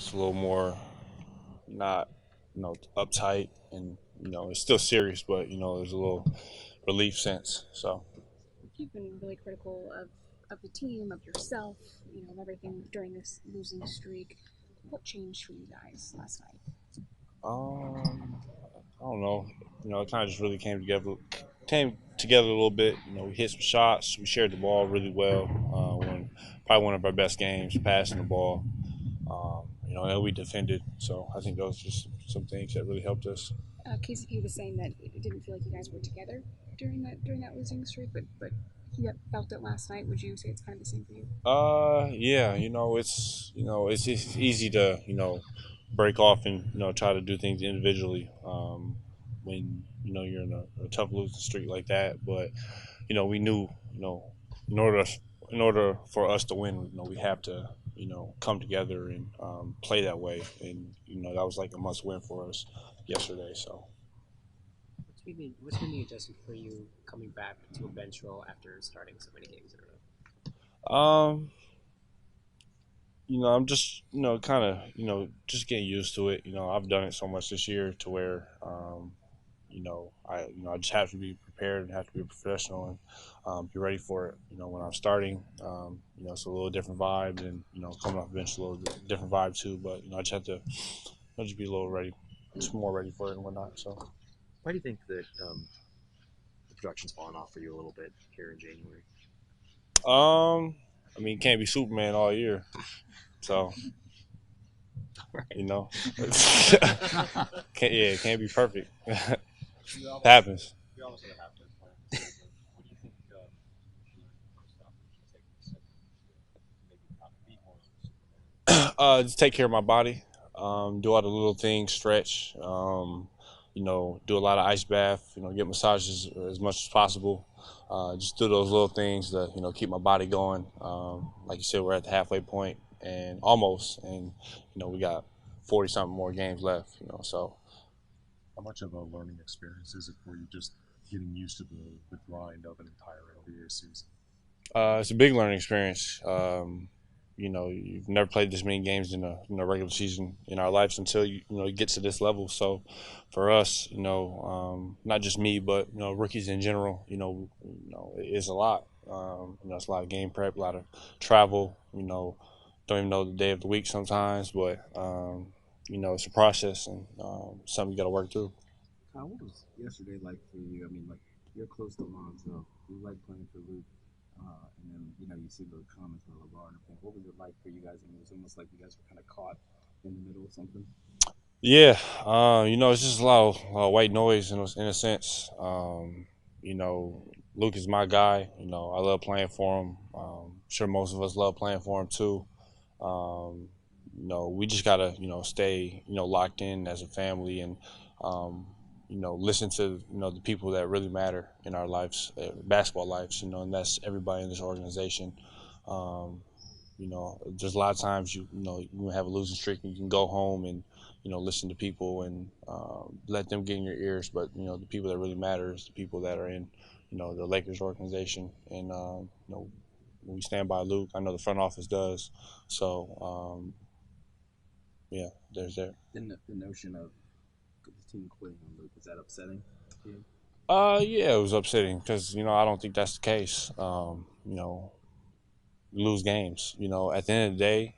It's a little more not, uptight, and it's still serious, but there's a little relief sense. So, You've been really critical of the team, of yourself, of everything during this losing streak. What changed for you guys last night? I don't know. It kind of just really came together a little bit. We hit some shots. We shared the ball really well. Probably one of our best games, passing the ball. And we defended. So I think those are just some things that really helped us. KCP was saying that it didn't feel like you guys were together during that losing streak, but he felt it last night. Would you say it's kind of the same for you? Yeah. It's just easy to break off and try to do things individually when you're in a tough losing streak like that. But we knew in order in order for us to win, we have to come together and play that way, and that was like a must win for us yesterday. So. What's been the adjustment for you coming back to a bench role after starting so many games in a row? Um, I'm just, kind of, just getting used to it. I've done it so much this year to where, I just have to be prepared and have to be professional and be ready for it. When I'm starting, it's a little different vibe, and coming off the bench, a little different vibe too. But I just have to, just be a little ready, just more ready for it and whatnot. So, Why do you think that the production's fallen off for you a little bit here in January? I mean, can't be Superman all year, so Right. can't be perfect. It happens. Just take care of my body. Do all the little things, stretch. Do a lot of ice bath. Get massages as much as possible. Just do those little things to keep my body going. Like you said, we're at the halfway point and almost, and we got 40 something more games left. So How much of a learning experience is it for you just getting used to the grind of an entire NBA season? it's a big learning experience. You've never played this many games in a regular season in our lives until you get to this level. So, for us, not just me, but rookies in general, it's a lot. It's a lot of game prep, a lot of travel. Don't even know the day of the week sometimes, but it's a process and something you got to work through. What was yesterday like for you? I mean, like you're close to Lonzo. You like playing for Luke, and then you see the comments from LeBron and everything. What was it like for you guys? I mean, it was almost like you guys were kind of caught in the middle of something. Yeah, it's just a lot of white noise in a sense. Luke is my guy. I love playing for him. Sure, most of us love playing for him too. Um, we just gotta, stay, locked in as a family and, listen to, the people that really matter in our lives, basketball lives, and that's everybody in this organization. Um, there's a lot of times you have a losing streak and you can go home and listen to people and let them get in your ears. But the people that really matter is the people that are in the Lakers organization. And we stand by Luke. I know the front office does. So yeah, there's that. Then the notion of the team quitting on Luke, is that upsetting to you? Yeah, it was upsetting because I don't think that's the case. You lose games. At the end of the day,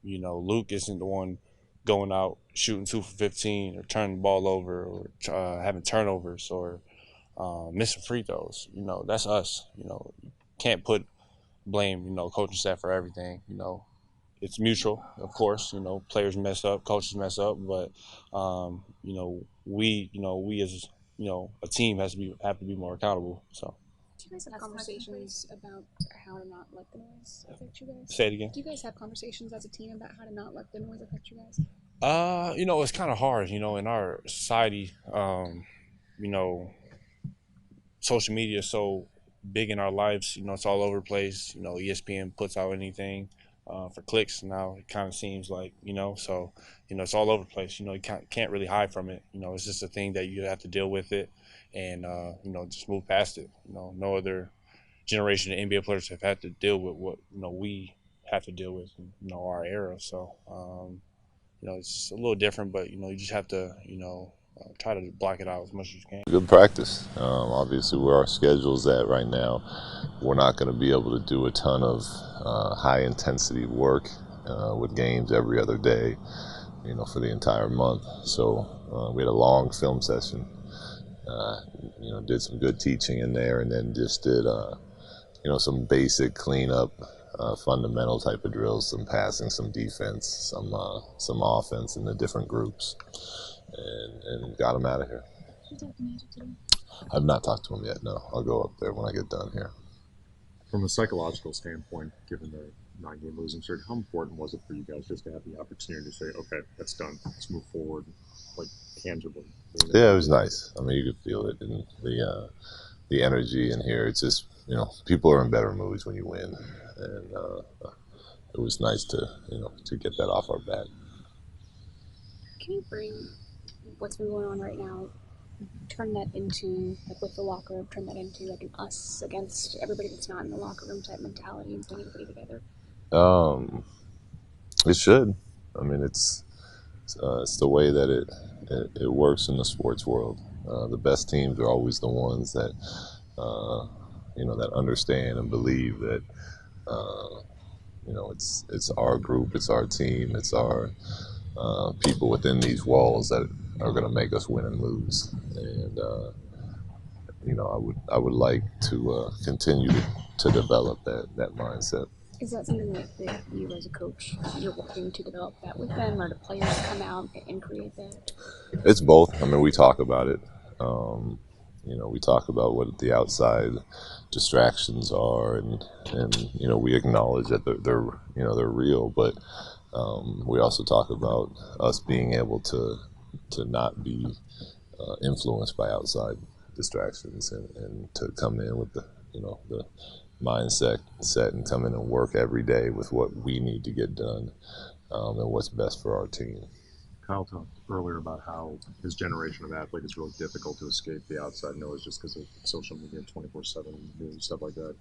Luke isn't the one going out shooting 2 for 15 or turning the ball over or having turnovers or missing free throws. That's us. Can't put blame coaching staff for everything. It's mutual, of course. Players mess up, coaches mess up, but we as a team have to be more accountable. So. Do you guys have conversations about how to not let the noise affect you guys? Say it again. Do you guys have conversations as a team about how to not let the noise affect you guys? It's kind of hard, in our society. You know, social media is so big in our lives. It's all over the place. ESPN puts out anything for clicks. Now it kind of seems like so it's all over the place. You can't really hide from it. It's just a thing that you have to deal with it, and just move past it. No other generation of NBA players have had to deal with what we have to deal with, you know, our era. So, you know, it's a little different, but, you know, you just have to, you know, try to block it out as much as you can. Good practice. Obviously, where our schedule's at right now, we're not going to be able to do a ton of high-intensity work with games every other day, you know, for the entire month. So we had a long film session. You know, did some good teaching in there, and then just did, you know, some basic cleanup, fundamental type of drills, some passing, some defense, some offense in the different groups, and got them out of here. Did you talk to Magic today? I've not talked to him yet. No, I'll go up there when I get done here. From a psychological standpoint, given the 9-game losing streak, how important was it for you guys just to have the opportunity to say, okay, that's done, let's move forward, like tangibly? Yeah, it was nice. I mean, you could feel it in the energy in here. It's just, you know, people are in better moods when you win, and it was nice to, you know, to get that off our back. Can you bring what's been going on right now, turn that into, like with the locker room, turn that into like an us against everybody that's not in the locker room type mentality and bring everybody together? It should. I mean, it's the way that it works in the sports world. The best teams are always the ones that you know, that understand and believe that you know, it's our group, it's our team, it's our people within these walls that are going to make us win and lose. And you know, I would like to continue to develop that mindset. Is that something that you as a coach, you're working to develop that with them, or do players come out and create that? It's both. I mean, we talk about it. You know, we talk about what the outside distractions are, and you know, we acknowledge that they're you know, they're real, but we also talk about us being able to not be influenced by outside distractions, and to come in with the, you know, the mindset set and come in and work every day with what we need to get done, and what's best for our team. Kyle talked earlier about how his generation of athlete is really difficult to escape the outside noise just because of social media, 24/7 news, stuff like that.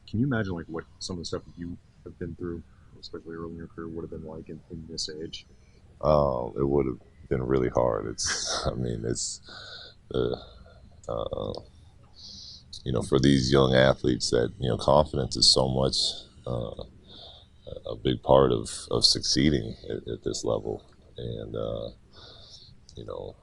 Can you imagine like what some of the stuff you have been through, especially early in your career, would have been like in this age? It would have been really hard. I mean, it's you know, for these young athletes, that, you know, confidence is so much a big part of succeeding at this level, and you know,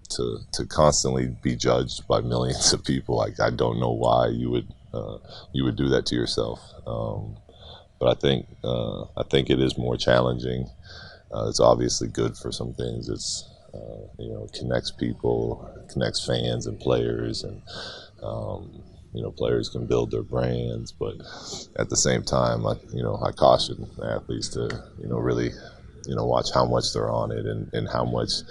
to constantly be judged by millions of people, like, I don't know why you would do that to yourself. But I think it is more challenging. It's obviously good for some things. It's you know, it connects people, connects fans and players, and you know, players can build their brands. But at the same time, I caution athletes to, you know, really, you know, watch how much they're on it, and how much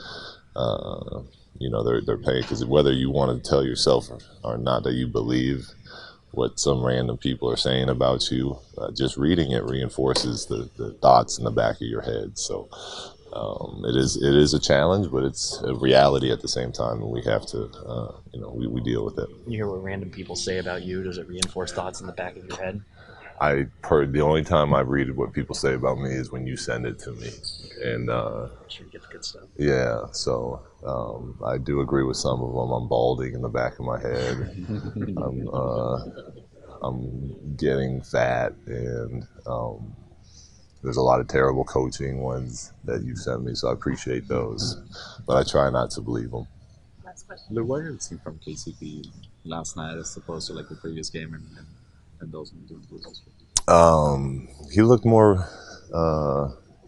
you know, they're paying, because whether you want to tell yourself or not that you believe what some random people are saying about you, just reading it reinforces the thoughts in the back of your head. So it is a challenge, but it's a reality at the same time, and we have to, you know, we deal with it. You hear what random people say about you. Does it reinforce thoughts in the back of your head? The only time I read what people say about me is when you send it to me, and I'm sure you get the good stuff. yeah, so I do agree with some of them. I'm balding in the back of my head. I'm getting fat, and there's a lot of terrible coaching ones that you send me, so I appreciate those, but I try not to believe them. Last question. Lou, what have you seen from KCP last night as opposed to like the previous game and those results? He looked more.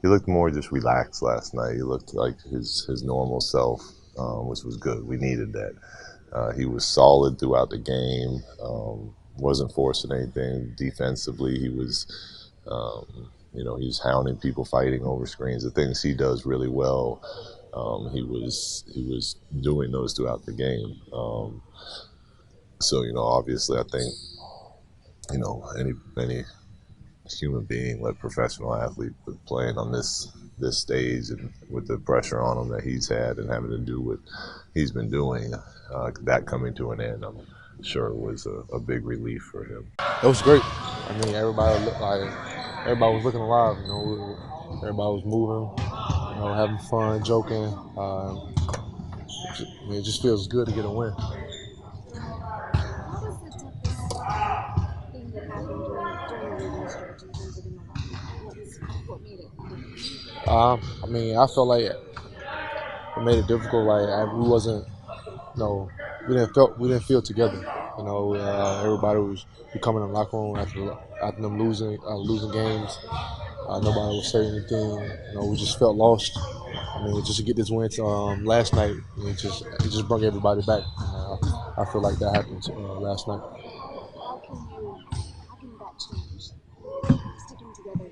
He looked more just relaxed last night. He looked like his normal self, which was good. We needed that. He was solid throughout the game. Wasn't forcing anything defensively. He was, you know, he was hounding people, fighting over screens, the things he does really well. He was doing those throughout the game. So, you know, obviously, I think, you know, any human being, like professional athlete, but playing on this stage and with the pressure on him that he's had and having to do what he's been doing, that coming to an end, I'm sure was a big relief for him. It was great. I mean, everybody looked like everybody was looking alive. Everybody was moving, having fun, joking. It just feels good to get a win. What was the toughest thing that happened during the losing stretch in terms of in the locker room? What made it difficult? I felt like it made it difficult. We wasn't, we didn't feel together. Everybody was coming in the locker room after them losing games. Nobody would say anything. We just felt lost. Just to get this win last night, it just brought everybody back. I feel like that happened last night. How can that change? Sticking together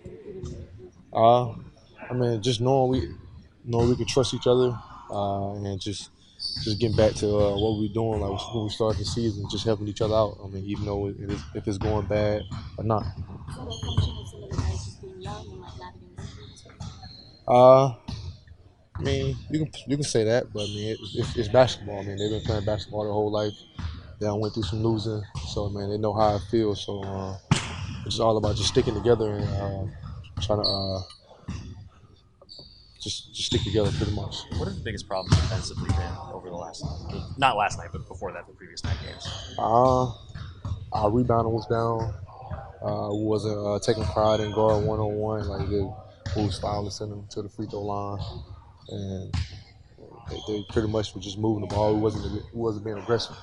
even Just knowing we could trust each other, and just getting back to what we were doing, like when we started the season, just helping each other out. Even though if it's going bad or not. Is that a function of some of the guys just being young and like navigating You can say that, but it's basketball. They've been playing basketball their whole life. They went through some losing, so they know how it feels. So it's just all about just sticking together and trying to just stick together pretty much. What have the biggest problems defensively been over the not last night, but before that, the previous 9 games? Our rebounding was down. We wasn't taking pride in guard one-on-one. We was fouling, sending them to the free throw line, and they pretty much were just moving the ball. We wasn't being aggressive.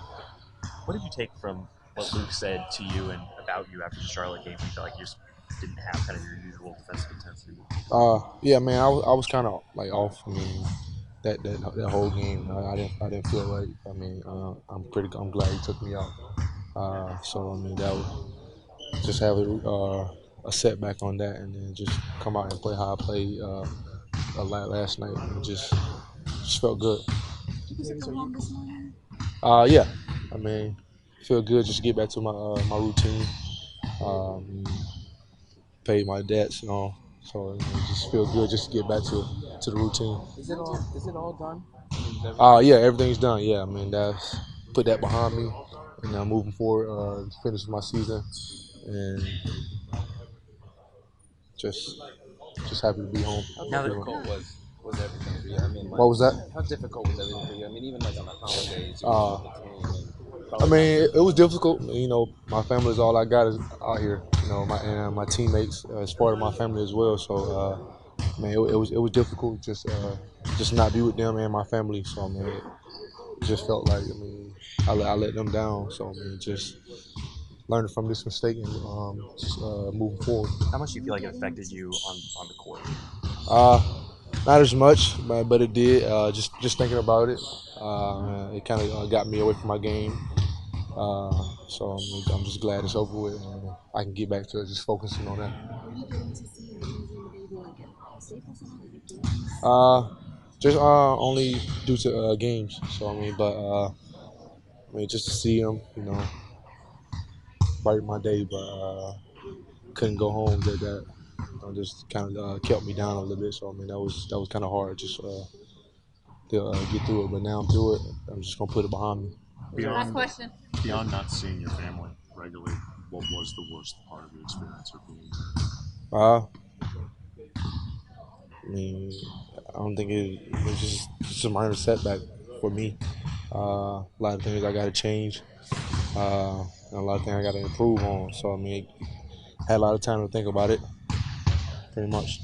What did you take from what Luke said to you and about you after the Charlotte game? You felt like you just didn't have kind of your usual defensive intensity. I was kind of like off. That whole game, I didn't feel right. I'm glad he took me out. That was just have a setback on that, and then just come out and play how I played last night, and just felt good. Was it the longest morning? Yeah. Feel good just to get back to my routine. Pay my debts, so just feel good just to get back to the routine. Is it all done? Yeah, everything's done. Yeah, that's put that behind me, and now moving forward, finish my season, and just happy to be home. How difficult was everything for you? What was that? How difficult was everything for you? Even like on the holidays, it was difficult. My family is all I got is out here. My teammates is part of my family as well. So, it was difficult just not be with them and my family. So, it just felt like I let them down. So, just learning from this mistake and just moving forward. How much do you feel like it affected you on the court? Not as much, but it did. Just thinking about it, it kind of got me away from my game. So I'm just glad it's over with, and I can get back to just focusing on that. Just only due to games. So just to see them, brighten my day, but couldn't go home. That just kind of kept me down a little bit. So that was kind of hard just to get through it. But now I'm through it. I'm just gonna put it behind me. Last question. Beyond not seeing your family regularly, what was the worst part of the experience of being there? I don't think it was just a minor setback for me. A lot of things I got to change. And a lot of things I got to improve on. So, had a lot of time to think about it, pretty much.